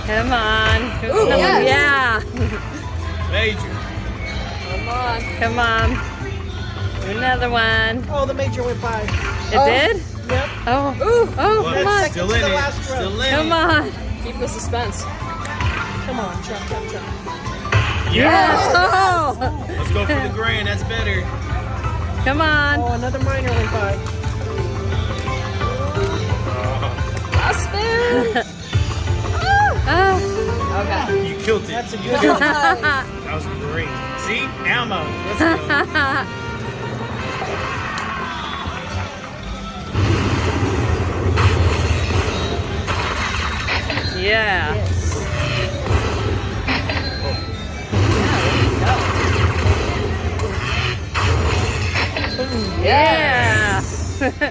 Come on. Ooh, yes. Yeah. Major. Come on. Come on. Do another one. Oh, the major went by. It did? Yep. Oh. Ooh. Oh, Well, come on. it's still in to the it. last row. Still in Come it. on. Keep the suspense. Come on, chop, chop, chop. Yes. Oh. Let's go for the grand. That's better. Come on. Oh, another minor went by. Last spin. Oh. Okay. You killed it. That's a You good killed one. it. That was great. See? Ammo. Let's go. Yeah. Yes. Yeah.